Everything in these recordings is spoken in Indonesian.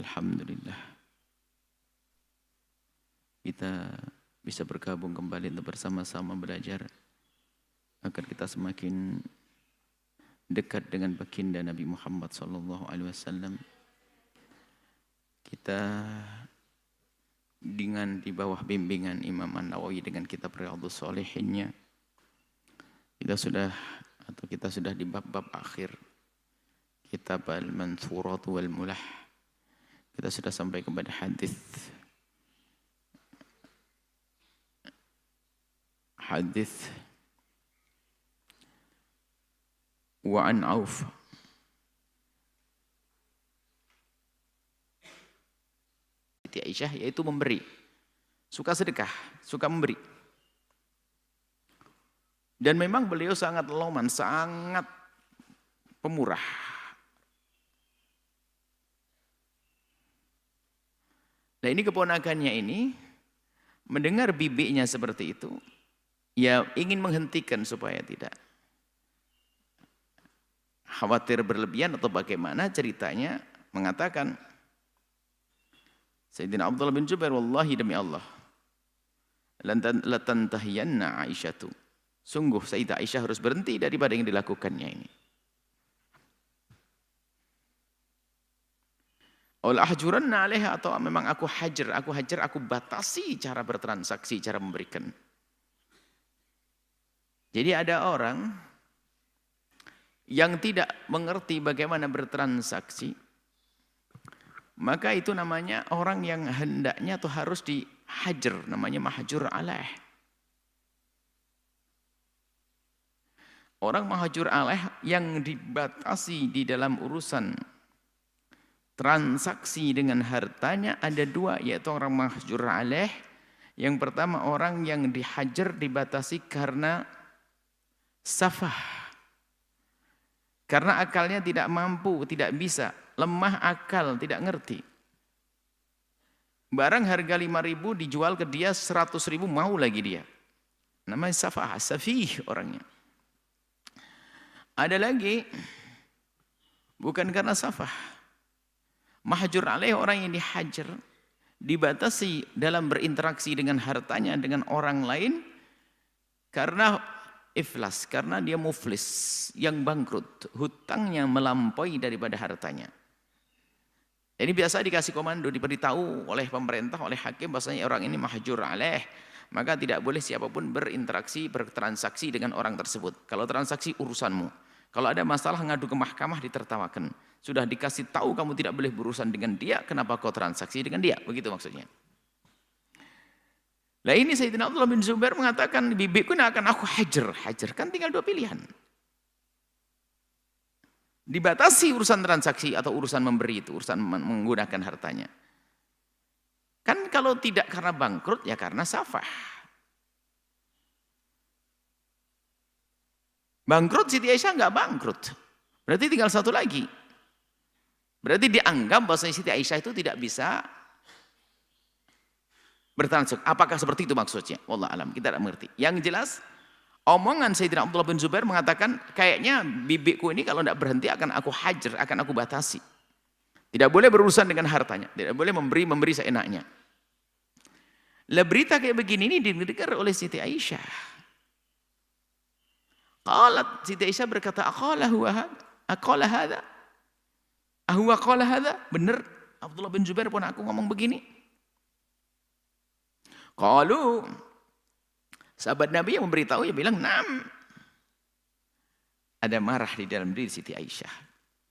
Alhamdulillah kita bisa bergabung kembali untuk bersama-sama belajar agar kita semakin dekat dengan baginda Nabi Muhammad SAW. Kita dengan di bawah bimbingan Imam An-Nawawi dengan kitab Riyadhus Shalihinnya, kita sudah di bab-bab akhir kitab Al-Manthurat wal Mulah. Kita sudah sampai kepada hadis wa an Auf Siti Aisyah, yaitu memberi, suka sedekah, suka memberi. Dan memang beliau sangat loman, sangat pemurah. Nah, ini keponakannya ini mendengar bibinya seperti itu, ya ingin menghentikan supaya tidak khawatir berlebihan atau bagaimana ceritanya, mengatakan Sayyidina Abdullah bin Zubair, wallahi demi Allah, latantahiyanna Aisyatu, sungguh Sayyidah Aisyah harus berhenti daripada yang dilakukannya ini. Ahjuranna alaiha, atau memang aku hajar, aku batasi cara bertransaksi, cara memberikan. Jadi ada orang yang tidak mengerti bagaimana bertransaksi, maka itu namanya orang yang hendaknya atau harus dihajar, namanya mahjur alaih. Orang mahjur alaih yang dibatasi di dalam urusan transaksi dengan hartanya ada dua, yaitu orang mahjur alaih. Yang pertama, orang yang dihajar, dibatasi karena safah, karena akalnya tidak mampu, tidak bisa, lemah akal, tidak ngerti. Barang harga 5.000 dijual ke dia 100.000, mau lagi dia. Namanya safah, safih orangnya. Ada lagi, bukan karena safah. Mahjur alaih, orang yang dihajar, dibatasi dalam berinteraksi dengan hartanya, dengan orang lain, karena iflas, karena dia muflis, yang bangkrut, hutangnya melampaui daripada hartanya. Ini biasa dikasih komando, diberitahu oleh pemerintah, oleh hakim, bahasanya orang ini mahjur alaih, maka tidak boleh siapapun berinteraksi, bertransaksi dengan orang tersebut. Kalau transaksi urusanmu, kalau ada masalah ngadu ke mahkamah ditertawakan. Sudah dikasih tahu kamu tidak boleh berurusan dengan dia, kenapa kau transaksi dengan dia? Begitu maksudnya. Nah, ini Sayyidina Abdullah bin Zubair mengatakan, bibiku akan aku hajar. Hajar kan tinggal dua pilihan. Dibatasi urusan transaksi atau urusan memberi itu, urusan menggunakan hartanya. Kan kalau tidak karena bangkrut, ya karena safah. Bangkrut, Siti Aisyah enggak bangkrut. Berarti tinggal satu lagi. Berarti dianggap bahwa Siti Aisyah itu tidak bisa bertransaksi. Apakah seperti itu maksudnya? Wallah alam, kita tidak mengerti. Yang jelas, omongan Sayyidina Abdullah bin Zubair mengatakan, kayaknya bibiku ini kalau tidak berhenti akan aku hajar, akan aku batasi. Tidak boleh berurusan dengan hartanya, tidak boleh memberi seenaknya. Lah, berita kayak begini ini didengar oleh Siti Aisyah. Qalat, Siti Aisyah berkata, aqala hadha? Ahuwa qala hadha? Benar Abdullah bin Zubair pun aku ngomong begini? Qalu, sahabat Nabi yang memberitahu, ya bilang, nam. Ada marah di dalam diri Siti Aisyah.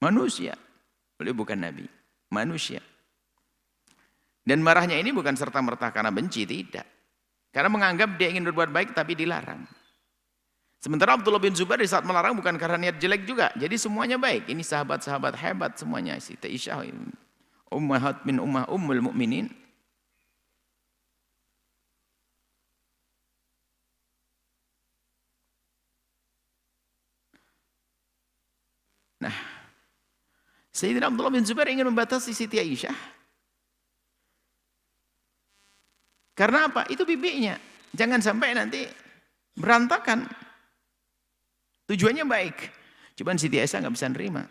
Manusia, beliau bukan Nabi, manusia. Dan marahnya ini bukan serta-merta karena benci, tidak. Karena menganggap dia ingin berbuat baik tapi dilarang. Sementara Abdullah bin Zubair di saat melarang bukan karena niat jelek juga. Jadi semuanya baik. Ini sahabat-sahabat hebat semuanya. Siti Aisyah, ummahat min ummul mu'minin. Nah, Sayyidina Abdullah bin Zubair ingin membatasi Siti Aisyah. Karena apa? Itu bibinya. Jangan sampai nanti berantakan. Tujuannya baik. Cuman Siti Aisyah nggak bisa nerima.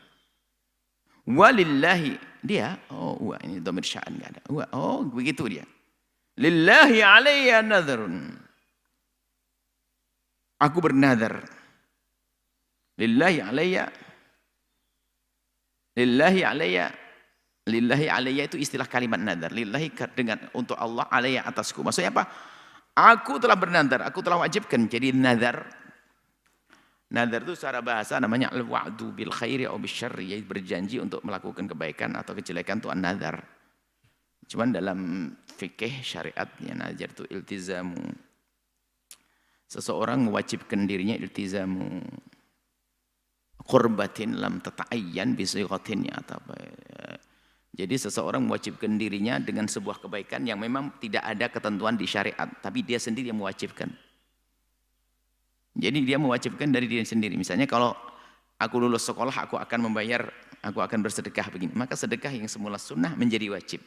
Walillahi Dia, oh ini dhamir sya'an enggak ada. Oh begitu dia. Lillahi alayya nadhrun. Aku bernadar. Lillahi alayya itu istilah kalimat nadar. Lillahi dengan untuk Allah, alayya atasku. Maksudnya apa? Aku telah bernadar, aku telah wajibkan. Jadi nadar. Nadar itu secara bahasa namanya al-wa'du bil khairi atau bil syarri, yaitu berjanji untuk melakukan kebaikan atau kejelekan, itu an-nadar. Cuman dalam fikih syariatnya nadar itu iltizamu. Seseorang mewajibkan dirinya iltizamu qurbatin lam tata'ayyan bi sighatinnya atau apa. Jadi seseorang mewajibkan dirinya dengan sebuah kebaikan yang memang tidak ada ketentuan di syariat, tapi dia sendiri yang mewajibkan. Jadi dia mewajibkan dari diri sendiri. Misalnya kalau aku lulus sekolah, aku akan bersedekah begini. Maka sedekah yang semula sunnah menjadi wajib.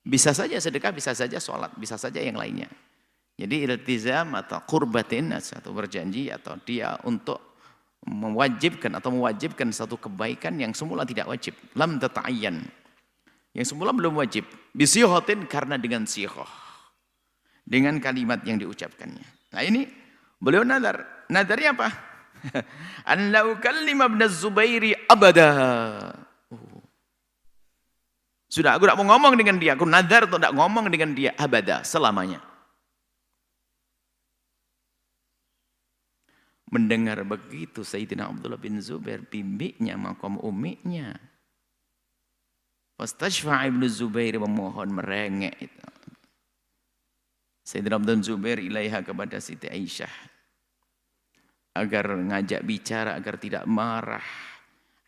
Bisa saja sedekah, bisa saja sholat, bisa saja yang lainnya. Jadi iltizam atau qurbatin atau berjanji atau dia untuk mewajibkan satu kebaikan yang semula tidak wajib. Lam tata'ayyan. Yang semula belum wajib. Bisihotin karena dengan sihoh. Dengan kalimat yang diucapkannya. Nah ini beliau nadar. Nadarnya apa? An la ukallima ibn Zubairi abada. Sudah, aku tidak mau ngomong dengan dia. Aku nadar untuk tidak ngomong dengan dia abada, selamanya. Mendengar begitu Sayyidina Abdullah bin Zubair, bimbiknya, makom umiknya. Fastashfa' ibn Zubair memohon, merengek itu. Sayyidina Abdullah bin Zubair ilaiha kepada Siti Aisyah. Agar ngajak bicara, agar tidak marah.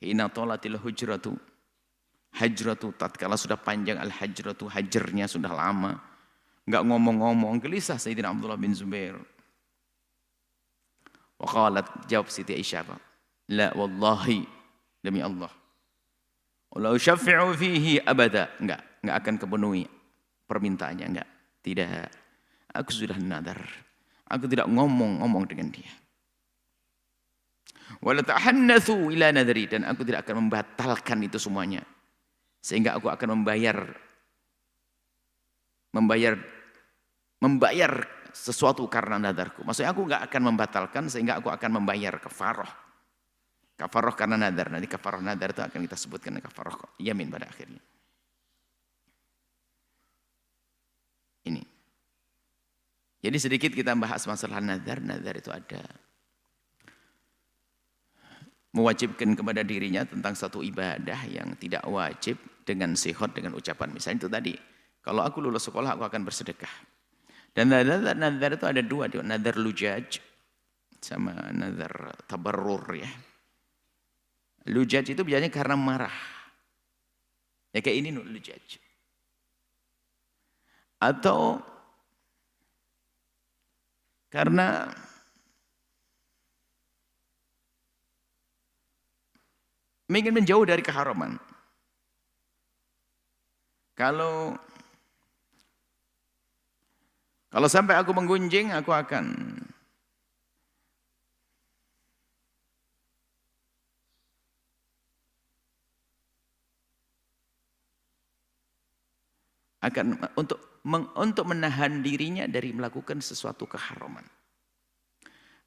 Hina tolatil hujratu. Hajratu, tatkala sudah panjang al-hajratu, hajarnya sudah lama. Enggak ngomong-ngomong, gelisah Sayyidina Abdullah bin Zubair. Wa qalat, jawab Siti Aisyah, la wallahi, demi Allah. Walau syafi'u fihi abada. Enggak akan kepenuhi permintaannya, enggak. Tidak. Aku sudah nadar. Aku tidak ngomong dengan dia. Wala tahannatsu ila nadri, dan aku tidak akan membatalkan itu semuanya. Sehingga aku akan membayar sesuatu karena nadarku. Maksudnya aku enggak akan membatalkan sehingga aku akan membayar kafarah. Kafarah karena nadar. Nanti kafarah nadar itu akan kita sebutkan kafarah yamin pada akhirnya. Ini. Jadi sedikit kita bahas masalah nadar. Nadar itu ada mewajibkan kepada dirinya tentang satu ibadah yang tidak wajib dengan sihot, dengan ucapan. Misalnya itu tadi, kalau aku lulus sekolah aku akan bersedekah. Dan nadar itu ada dua, nadar lujaj sama nadar tabarrur ya. Lujaj itu biasanya karena marah. Ya kayak ini lujaj. Atau karena ingin menjauh dari keharaman. Kalau sampai aku menggunjing, aku akan untuk menahan dirinya dari melakukan sesuatu keharaman.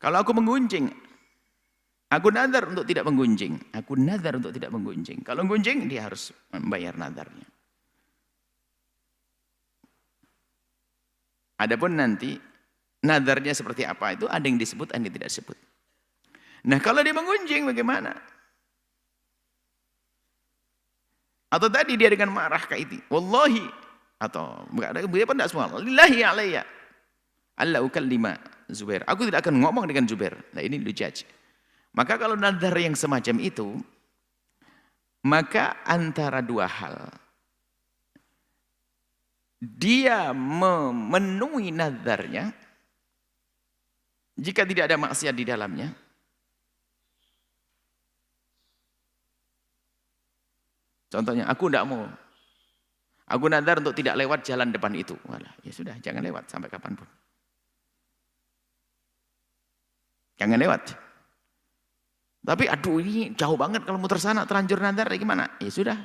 Kalau aku menggunjing, aku nadar untuk tidak menggunjing. Aku nadar untuk tidak menggunjing. Kalau menggunjing, dia harus membayar nadarnya. Adapun nanti nadarnya seperti apa itu ada yang disebut, ada yang tidak disebut. Nah kalau dia menggunjing bagaimana? Atau tadi dia dengan marah kayak itu, wallahi, atau dia pun tidak semua, lillahi alayya, alla ukallima Zubair. Aku tidak akan ngomong dengan Zubair. Nah ini lujaj. Maka kalau nadar yang semacam itu, maka antara dua hal. Dia memenuhi nadarnya jika tidak ada maksiat di dalamnya. Contohnya, aku tidak mau. Aku nadar untuk tidak lewat jalan depan itu. Walah, ya sudah, jangan lewat sampai kapanpun. Jangan lewat. Tapi aduh ini jauh banget kalau muter sana, terlanjur nadar, gimana? Ya sudah,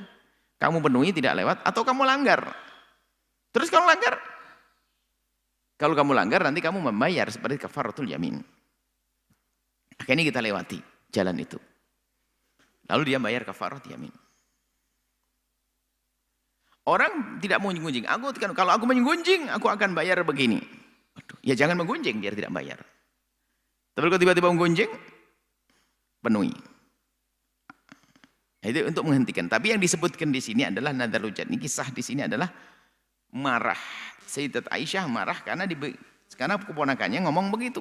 Kamu penuhi tidak lewat atau kamu langgar. Terus kalau langgar, kalau kamu langgar nanti kamu membayar seperti kafaratul yamin. Akhirnya kita lewati jalan itu. Lalu dia bayar kafaratul yamin. Orang tidak mau menggunjing. Kalau aku menggunjing, aku akan bayar begini. Aduh, ya jangan menggunjing biar tidak bayar. Tapi kalau tiba-tiba menggunjing, penuhi. Itu untuk menghentikan. Tapi yang disebutkan di sini adalah nadar lujat. Ini kisah di sini adalah marah. Sayyidat Aisyah marah karena keponakannya ngomong begitu.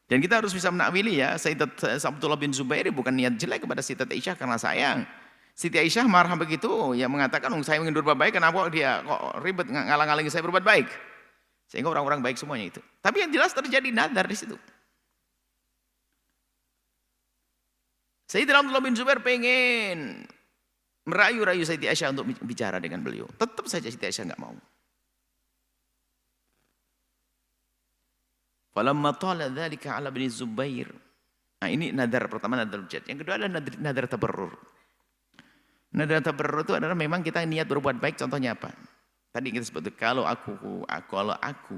Dan kita harus bisa menakwili ya, Sayyidat Abdullah bin Zubair bukan niat jelek kepada Sayyidat Aisyah karena sayang. Siti Aisyah marah begitu, ya mengatakan, saya ingin berbuat baik, kenapa dia kok ribet ngalang-alangi saya berbuat baik? Sehingga orang-orang baik semuanya itu. Tapi yang jelas terjadi nadar di situ. Sayyidina Abdullah bin Zubair pengen merayu-rayu Sayyidah Aisyah untuk bicara dengan beliau. Tetap saja Sayyidah Aisyah enggak mau. Falamma tala dzalika 'ala bin Zubair. Nah, ini nadar pertama, nadar lujat. Yang kedua adalah nadar tabarrur. Nadar tabarrur itu adalah memang kita niat berbuat baik, contohnya apa? Tadi kita sebut kalau aku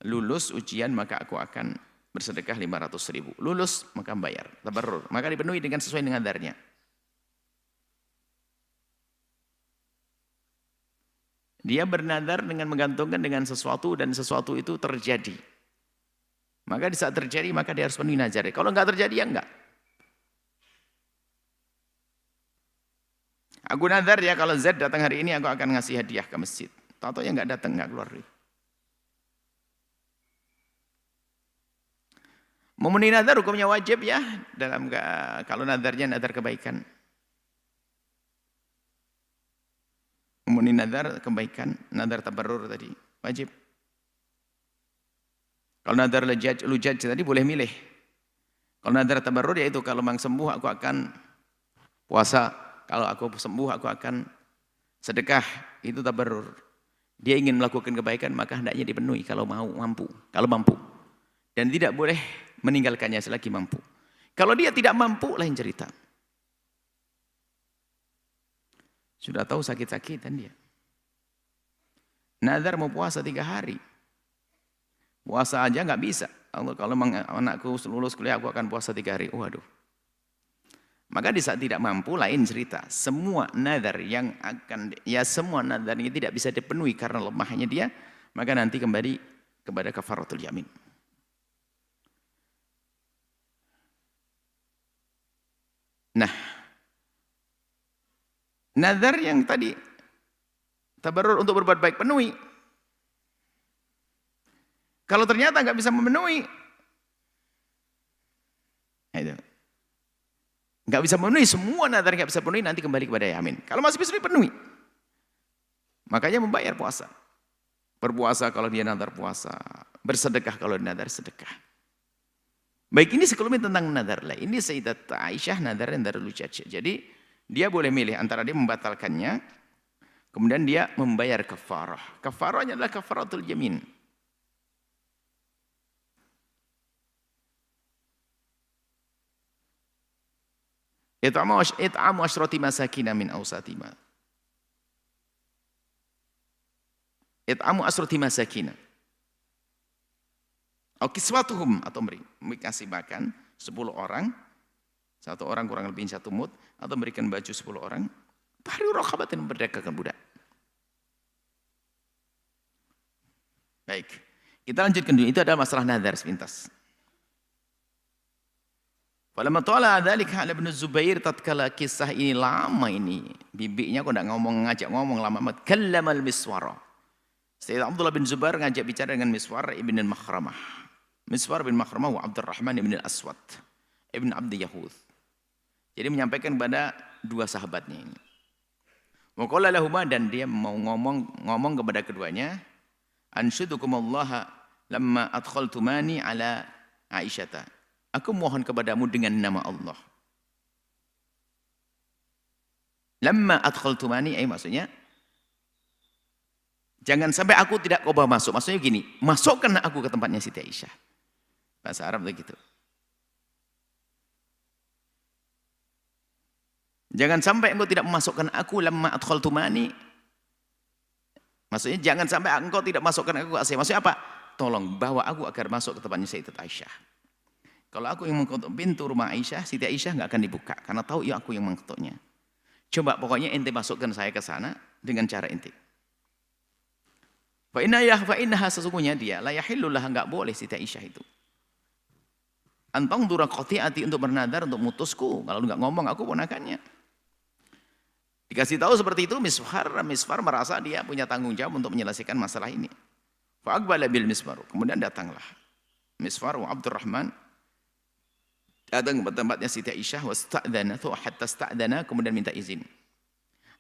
lulus ujian maka aku akan bersedekah 500.000. Lulus maka bayar tabarrur, maka dipenuhi dengan sesuai dengan nadarnya. Dia bernadar dengan menggantungkan dengan sesuatu dan sesuatu itu terjadi. Maka di saat terjadi maka dia harus penuhi nazar. Kalau enggak terjadi ya enggak. Aku nadar ya kalau Z datang hari ini aku akan ngasih hadiah ke masjid. Tahu-tahu ya enggak datang, enggak keluar. Memenuhi nadar hukumnya wajib ya, kalau nadarnya nadar kebaikan. Memenuhi nadar kebaikan, nadar tabarrur tadi wajib. Kalau nadar lujaj tadi boleh milih. Kalau nadar tabarrur yaitu kalau memang sembuh aku akan puasa, kalau aku sembuh aku akan sedekah, itu tabarrur. Dia ingin melakukan kebaikan maka hendaknya dipenuhi kalau mampu. Dan tidak boleh meninggalkannya selagi mampu. Kalau dia tidak mampu, lain cerita. Sudah tahu sakit-sakitan dia. Nazar mau puasa 3 hari. Puasa aja nggak bisa. Kalau anakku lulus kuliah, aku akan puasa 3 hari. Waduh. Maka di saat tidak mampu, lain cerita. Semua nazar semua nazar ini tidak bisa dipenuhi karena lemahnya dia, maka nanti kembali kepada kafaratul yamin. Nah, nazar yang tadi tabarrur untuk berbuat baik penuhi. Kalau ternyata nggak bisa memenuhi, nggak bisa memenuhi semua nazar, nggak bisa penuhi, nanti kembali kepada yamin. Kalau masih bisa dipenuhi, makanya membayar puasa. Berpuasa kalau dia nazar puasa, bersedekah kalau dia nazar sedekah. Baik, ini sekelumit tentang nadar lah. Ini Sayyidat Aisyah nadar yang dari lujaj. Jadi dia boleh milih antara dia membatalkannya, kemudian dia membayar kafarah. Kafarahnya adalah kafaratul yamin. It'amu asyrati masakina min awsatima. It'amu asyrati masakina. Kiswatuhum atau kasih makan 10 orang, 1 orang kurang lebih 1 mud, atau memberikan baju 10 orang, tahriru raqabatin, memperdagangkan budak. Baik, kita lanjutkan dulu. Itu adalah masalah nazar sepintas. Falamma tala dzalika 'ala ibn Zubair, tatkala kisah ini lama ini, bibinya kok enggak ngajak ngomong lama amat. Kallamal Miswar. Sayyid Abdullah bin Zubair ngajak bicara dengan Miswar ibn al-Makhramah. Miswar bin Makhramah wa Abdurrahman ibn al-Aswad ibn Abdi Yahuth. Jadi menyampaikan kepada 2 sahabatnya ini. Wa qala lahuma, dan dia mau ngomong kepada keduanya, anshudukumallaha lamma adkhaltumani ala Aisyata. Aku mohon kepadamu dengan nama Allah. Lamma adkhaltumani, maksudnya jangan sampai aku tidak kau bawa masuk. Maksudnya gini, masukkan aku ke tempatnya Siti Aisyah. Bahasa Arab begitu. Jangan sampai engkau tidak memasukkan aku lamma adkhaltumani. Maksudnya jangan sampai engkau tidak masukkan aku ke AC. Maksudnya apa? Tolong bawa aku agar masuk ke tempatnya Sayyidat Aisyah. Kalau aku yang mengetuk pintu rumah Aisyah, Siti Aisyah nggak akan dibuka karena tahu ya aku yang mengetuknya. Coba pokoknya ente masukkan saya ke sana dengan cara ente. Fa innaha sesungguhnya dia la yahillullah, enggak boleh Siti Aisyah itu. Antong dura qati'ati, untuk bernadar untuk mutusku, kalau enggak ngomong aku ponakannya. Dikasih tahu seperti itu, Misfar merasa dia punya tanggung jawab untuk menyelesaikan masalah ini. Fa aqbala bil Misfar, kemudian datanglah Misfar wa Abdurrahman datang ke tempatnya Siti Aisyah, wasta'dzana hatta sta'dzana, kemudian minta izin.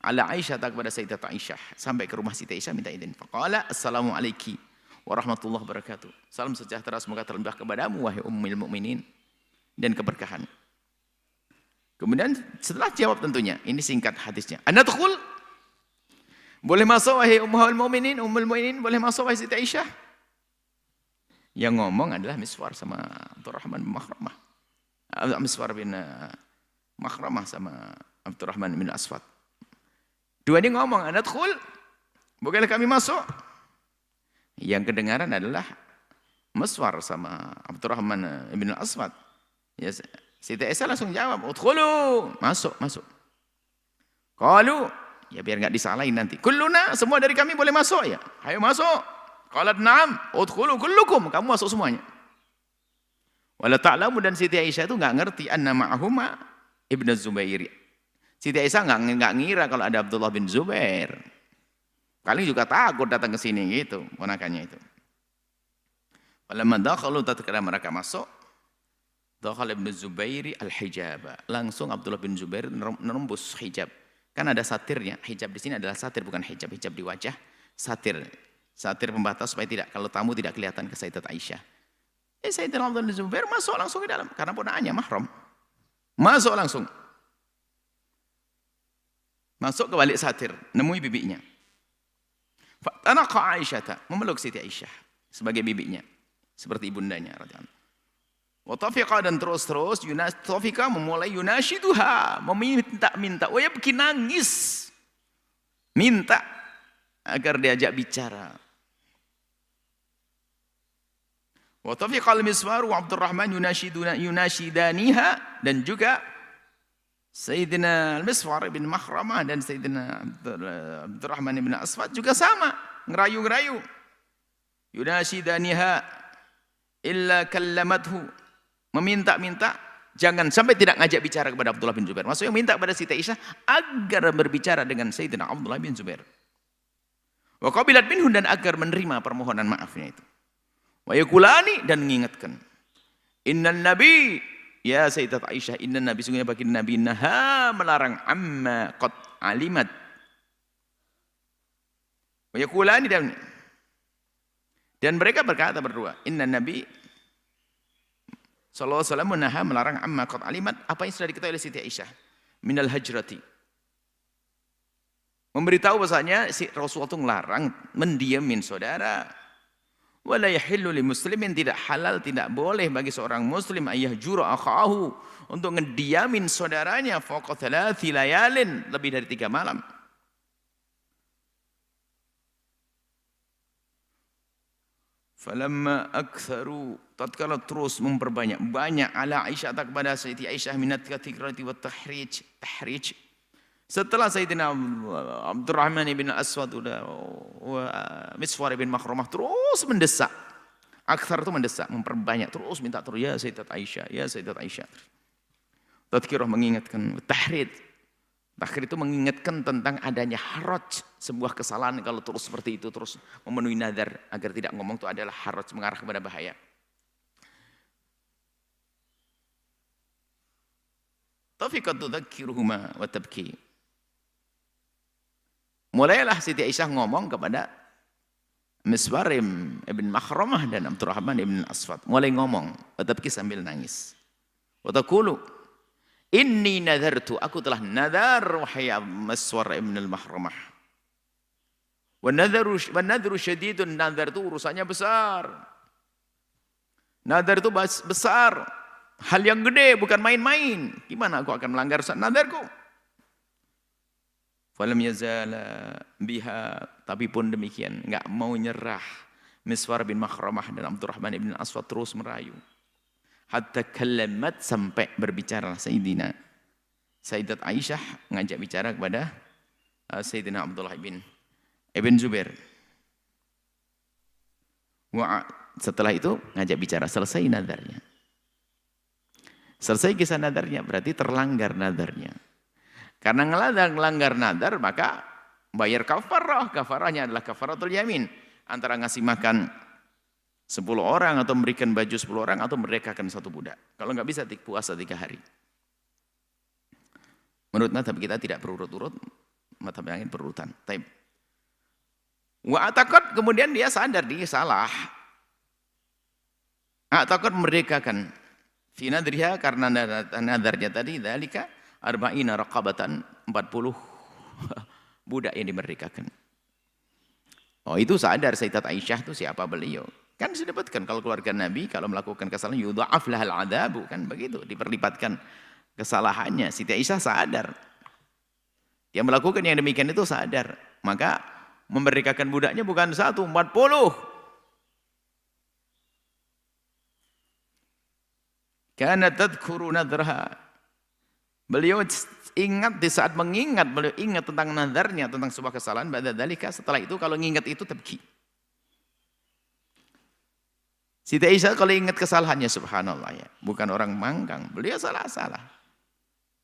Ala Aisyah, kepada Sayyidat Aisyah, sampai ke rumah Siti Aisyah minta izin. Faqala assalamu alayki warahmatullahi wabarakatuh. Salam sejahtera semoga terlimpah kepadamu wahai ummul mukminin, dan keberkahan. Kemudian setelah jawab tentunya, ini singkat hadisnya. Anadkhul, boleh masuk wahai ummul mukminin, boleh masuk wahai Siti Aisyah. Yang ngomong adalah Miswar sama Abdurrahman bin Makhramah. Miswar bin Makhramah sama Abdurrahman bin Aswad. Dua ini ngomong, anadkhul, bolehlah kami masuk. Yang kedengaran adalah Miswar sama Abdurrahman bin Aswad. Ya, Siti Aisyah langsung jawab, udkhulu, masuk. Qalu, ya biar enggak disalahin nanti. Kulluna, semua dari kami boleh masuk ya. Ayo masuk. Qalat na'am, udkhulu kullukum, kamu masuk semuanya. Wala ta'lamu, dan Siti Aisyah itu enggak ngerti anna ma'ahuma Ibnu Zubair. Siti Aisyah enggak ngira kalau ada Abdullah bin Zubair. Kali juga takut datang ke sini gitu, ponakannya itu. Falamma dakhalu, tatkala mereka masuk, dakhala Ibnu Zubair al-hijab. Langsung Abdullah bin Zubair menembus hijab. Kan ada satirnya. Hijab di sini adalah satir, bukan hijab di wajah, satir. Satir pembatas supaya tidak, kalau tamu tidak kelihatan ke Sayyidat Aisyah. Sayyidina Abdullah bin Zubair masuk langsung ke dalam karena ponakannya mahram. Masuk langsung. Masuk ke balik satir, nemui bibinya. Fatanaqa Aisyah, memeluk Siti Aisyah sebagai bibinya, seperti ibundanya radhiyallahu. Wa tafiqa, dan terus tafiqa memulai yunashiduha, meminta-minta, wa yabki, nangis, minta agar diajak bicara. Wa tafiqa al-Miswar wa Abdurrahman yunashidaniha, dan juga Sayyidina Al-Miswar bin Makhramah dan Sayyidina Abdurrahman bin Aswad juga sama, ngerayu-ngerayu. Yunashidaniha illa kallamathu, meminta-minta jangan sampai tidak ngajak bicara kepada Abdullah bin Zubair. Maksudnya minta kepada Siti Aisyah agar berbicara dengan Sayyidina Abdullah bin Zubair. Wa qabilat minhu, dan agar menerima permohonan maafnya itu. Wa yaqulani, dan mengingatkan, innan nabi, ya Sayyidat Aisyah, inna nabi, sungguhnya bagi nabi, naha, melarang, amma qad alimat. Wa yaqulani, dan mereka berkata berdua, inna nabi sallallahu alaihi wasallam naha, melarang, amma qad alimat, apa yang sudah diketahui oleh Siti Aisyah, minal hajrati. Memberitahu bahasanya si Rasulullah itu melarang mendiamin saudara. Wala yahillu li muslimin, tidak halal, tidak boleh bagi seorang muslim ayyahjura akhahu, untuk ngediamin saudaranya fawqa thalathi layalin, lebih dari 3 malam. Falamma aktsaru, tatkala terus memperbanyak ala Aisyah, kepada Siti Aisyah, minat katikrati wa tahrij. Setelah Sayyidina Abdurrahman bin Aswad Miswar bin Makhramah terus mendesak, aktsar itu mendesak, memperbanyak, terus minta terus, ya Sayyidat Aisyah, ya Sayyidat Aisyah. Tadhkirah, mengingatkan, tahrid itu mengingatkan tentang adanya haraj, sebuah kesalahan kalau terus seperti itu, terus memenuhi nadar agar tidak ngomong, itu adalah haraj, mengarah kepada bahaya. Tafiqat tudzakiruhuma wa tabki. Mulailah Siti Aisyah ngomong kepada Miswar bin Makhramah dan Abdurrahman bin Aswad. Mulai ngomong, tabki, sambil nangis. Wa taqulu, inni nadartu, aku telah nadar wahai Miswar bin Makhramah. Wa nadru syadidun, nadar itu urusannya besar. Nadar itu besar. Hal yang gede, bukan main-main. Gimana aku akan melanggar nadarku? Falam yazala biha, tapi pun demikian enggak mau nyerah. Miswar bin Makhramah dan Abdurrahman ibn Aswad terus merayu. Hatta kallamat, sampai berbicara Sayyidat Aisyah ngajak bicara kepada Sayyidina Abdullah ibn Zubair. Setelah itu ngajak bicara, selesai nadarnya. Selesai kisah nadarnya, berarti terlanggar nadarnya. Karena ngelanggar nadar, maka bayar kafarah. Kafarahnya adalah kafaratul yamin. Antara ngasih makan 10 orang, atau memberikan baju 10 orang, atau merdekakan 1 budak. Kalau nggak bisa, puasa 3 hari. Menurut mazhab kita tidak berurut-urut, mazhab yang lain berurutan. Wa atakot, kemudian dia sadar dia salah. Atakot merdekakan. Fi nadriha, karena nadarnya tadi, dzalika arba'ina raqabatan, 40 budak yang dimerdekakan. Oh, itu sadar Sayyidat Aisyah itu siapa beliau. Kan disebutkan kalau keluarga Nabi kalau melakukan kesalahan yudha'af lahal adabu, kan begitu, diperlipatkan kesalahannya. Siti Aisyah sadar. Dia melakukan yang demikian itu sadar. Maka memerdekakan budaknya bukan 1, 40. Kana tadhkuru nadraha. Beliau ingat di saat mengingat, beliau ingat tentang nadarnya, tentang sebuah kesalahan. Ba'da dzalika, setelah itu kalau mengingat itu tabki. Siti Aisyah kalau ingat kesalahannya, subhanallah ya, bukan orang mangkang, beliau salah-salah.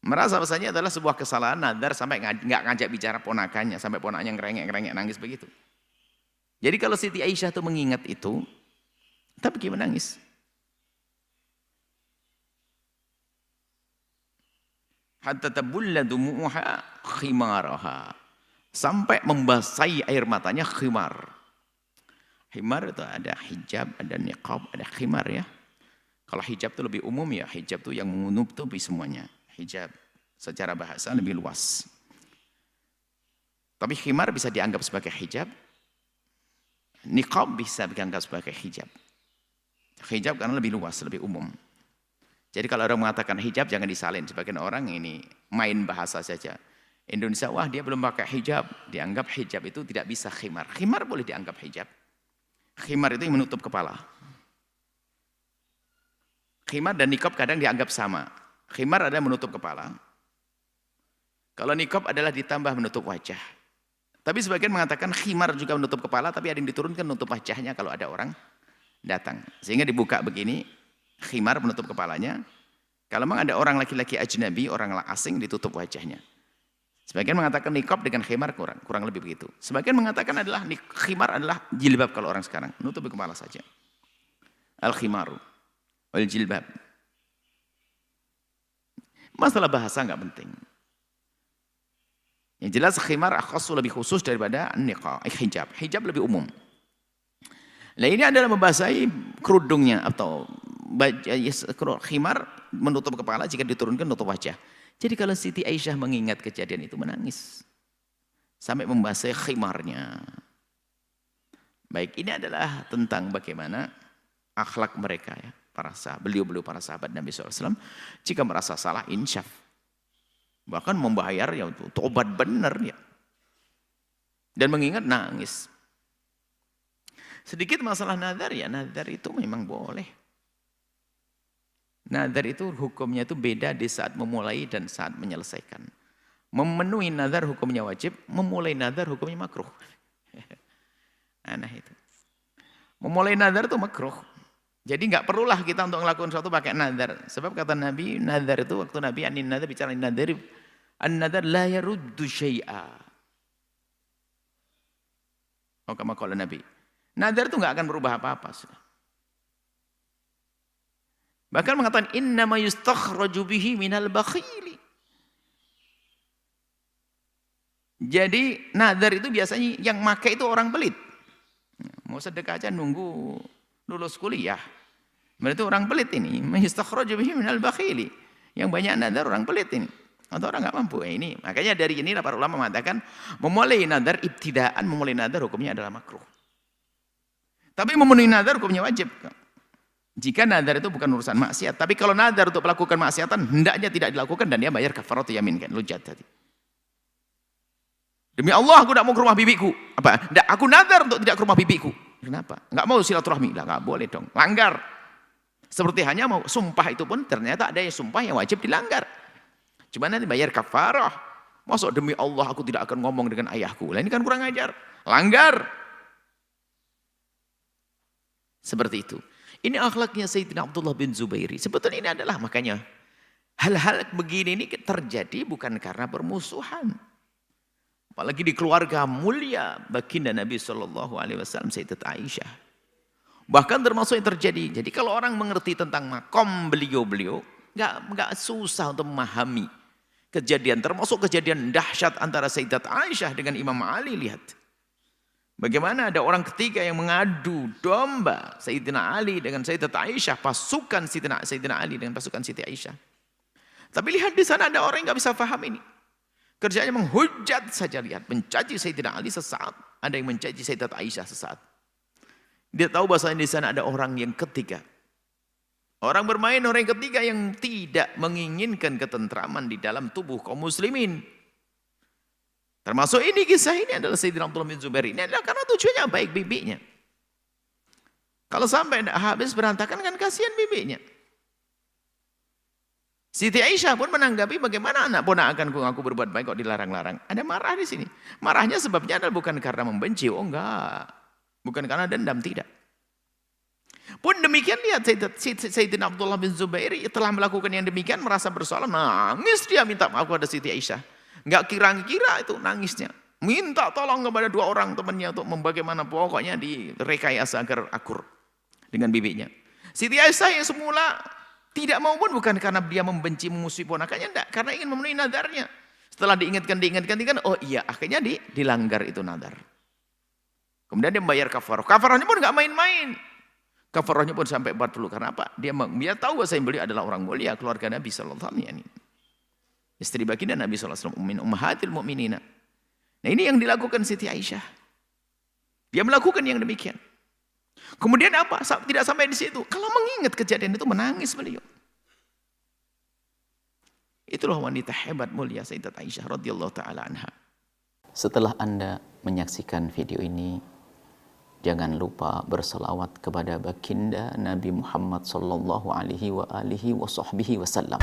Merasa bahasanya adalah sebuah kesalahan nadar sampai nggak ngajak bicara ponakannya, sampai ponaknya ngerengek-ngerengek nangis begitu. Jadi kalau Siti Aisyah itu mengingat itu, tabki, menangis. Hatta tabulla dumu'uha khimaraha, sampai membasahi air matanya khimar. Khimar itu ada hijab, ada niqab, ada khimar ya. Kalau hijab itu lebih umum ya, hijab itu yang menutupi semuanya. Hijab secara bahasa lebih luas. Tapi khimar bisa dianggap sebagai hijab, niqab bisa dianggap sebagai hijab. Hijab karena lebih luas, lebih umum. Jadi kalau orang mengatakan hijab jangan disalin. Sebagian orang ini main bahasa saja. Indonesia, wah dia belum pakai hijab. Dianggap hijab itu tidak bisa khimar. Khimar boleh dianggap hijab. Khimar itu yang menutup kepala. Khimar dan niqab kadang dianggap sama. Khimar adalah menutup kepala. Kalau niqab adalah ditambah menutup wajah. Tapi sebagian mengatakan khimar juga menutup kepala, tapi ada yang diturunkan menutup wajahnya kalau ada orang datang. Sehingga dibuka begini, khimar menutup kepalanya. Kalau memang ada orang laki-laki ajnabi, orang asing, ditutup wajahnya. Sebagian mengatakan niqab dengan khimar kurang lebih begitu. Sebagian mengatakan adalah khimar adalah jilbab kalau orang sekarang, menutup kepala saja. Al-khimaru wal jilbab. Masalah bahasa enggak penting. Yang jelas khimar akhassu, lebih khusus daripada niqab, hijab. Hijab lebih umum. Nah ini adalah membasahi kerudungnya atau khimar menutup kepala, jika diturunkan menutup wajah. Jadi kalau Siti Aisyah mengingat kejadian itu menangis sampai membasahi khimarnya. Baik, ini adalah tentang bagaimana akhlak mereka ya, beliau para sahabat Nabi SAW. Jika merasa salah, insyaf, bahkan membayar ya untuk tobat benar ya, dan mengingat nangis. Sedikit masalah nadar ya, nadar itu memang boleh. Nadar itu hukumnya itu beda di saat memulai dan saat menyelesaikan. Memenuhi nadar hukumnya wajib, memulai nadar hukumnya makruh. Aneh itu. Memulai nadar itu makruh. Jadi nggak perlulah kita untuk melakukan sesuatu pakai nadar. Sebab kata Nabi, nadar itu waktu Nabi anin nadar bicara nadar, an-nadar la yaruddu syai'a. Oh, kama qala Nabi. Nadar itu nggak akan berubah apa-apa. Bahkan mengatakan innama yustakhraju bihi minal bakhili. Jadi nadar itu biasanya yang pakai itu orang pelit. Mau sedekah aja nunggu lulus kuliah. Berarti orang pelit ini. Yustakhraju bihi minal bakhili. Yang banyak nadar orang pelit ini. Atau orang nggak mampu. Ini makanya dari ini para ulama mengatakan memulai nadar ibtidaan, memulai nadar hukumnya adalah makruh. Tapi memenuhi nadar hukumnya wajib. Jika nadar itu bukan urusan maksiat, tapi kalau nadar untuk melakukan maksiatan hendaknya tidak dilakukan dan dia bayar kafaratu yamin kan, lujat tadi. Demi Allah aku tidak mau ke rumah bibiku. Apa? Nggak, aku nadar untuk tidak ke rumah bibiku. Kenapa? Nggak mau silaturahmi. Lah, nggak boleh dong. Langgar. Seperti hanya mau sumpah itu pun ternyata ada yang sumpah yang wajib dilanggar. Cuma nanti bayar kafarah. Masuk demi Allah aku tidak akan ngomong dengan ayahku. Lah ini kan kurang ajar. Langgar. Seperti itu. Ini akhlaknya Sayyidina Abdullah bin Zubairi. Sebetulnya ini adalah makanya hal-hal begini ini terjadi bukan karena permusuhan. Apalagi di keluarga mulia baginda Nabi SAW, Sayyidat Aisyah. Bahkan termasuk yang terjadi. Jadi kalau orang mengerti tentang makom beliau-beliau, nggak susah untuk memahami kejadian. Termasuk kejadian dahsyat antara Sayyidat Aisyah dengan Imam Ali. Lihat. Bagaimana ada orang ketiga yang mengadu domba Sayyidina Ali dengan Sayyidat Aisyah. Pasukan Sayyidina Ali dengan pasukan Siti Aisyah. Tapi lihat di sana ada orang yang nggak bisa paham ini. Kerjanya menghujat saja, lihat. Mencaci Sayyidina Ali sesaat. Ada yang mencaci Sayyidat Aisyah sesaat. Dia tahu bahasa di sana ada orang yang ketiga. Orang bermain, orang yang ketiga yang tidak menginginkan ketentraman di dalam tubuh kaum muslimin. Termasuk ini kisah ini adalah Sayyidina Abdullah bin Zubair. Ini adalah karena tujuannya baik bibinya. Kalau sampai habis berantakan kan kasihan bibinya. Siti Aisyah pun menanggapi bagaimana anak ponakanku aku berbuat baik kok dilarang-larang. Ada marah di sini. Marahnya sebabnya adalah bukan karena membenci. Oh enggak. Bukan karena dendam, tidak. Pun demikian lihat Sayyidina Abdullah bin Zubair telah melakukan yang demikian merasa bersalah. Nangis dia minta maaf kepada Siti Aisyah. Enggak kira-kira itu nangisnya. Minta tolong kepada dua orang temannya untuk bagaimana pokoknya direkayasa agar akur dengan bibinya. Siti Aisyah yang semula tidak mau pun bukan karena dia membenci memusuhi ponakannya, enggak, karena ingin memenuhi nadarnya. Setelah diingatkan, oh iya, akhirnya dilanggar itu nadar. Kemudian dia membayar kafarah. Kafarahnya pun enggak main-main. Kafarahnya pun sampai 40. Karena apa? Dia tahu bahwa beliau adalah orang mulia, keluarga Nabi SAW. Istri baginda Nabi SAW, ummahatil mu'minina. Nah ini yang dilakukan Siti Aisyah. Dia melakukan yang demikian. Kemudian apa? Tidak sampai di situ. Kalau mengingat kejadian itu menangis beliau. Itulah wanita hebat mulia Sayyidat Aisyah radhiyallahu taala anha. Setelah Anda menyaksikan video ini, jangan lupa berselawat kepada baginda Nabi Muhammad sallallahu alaihi wa alihi wa sahbihi wasallam.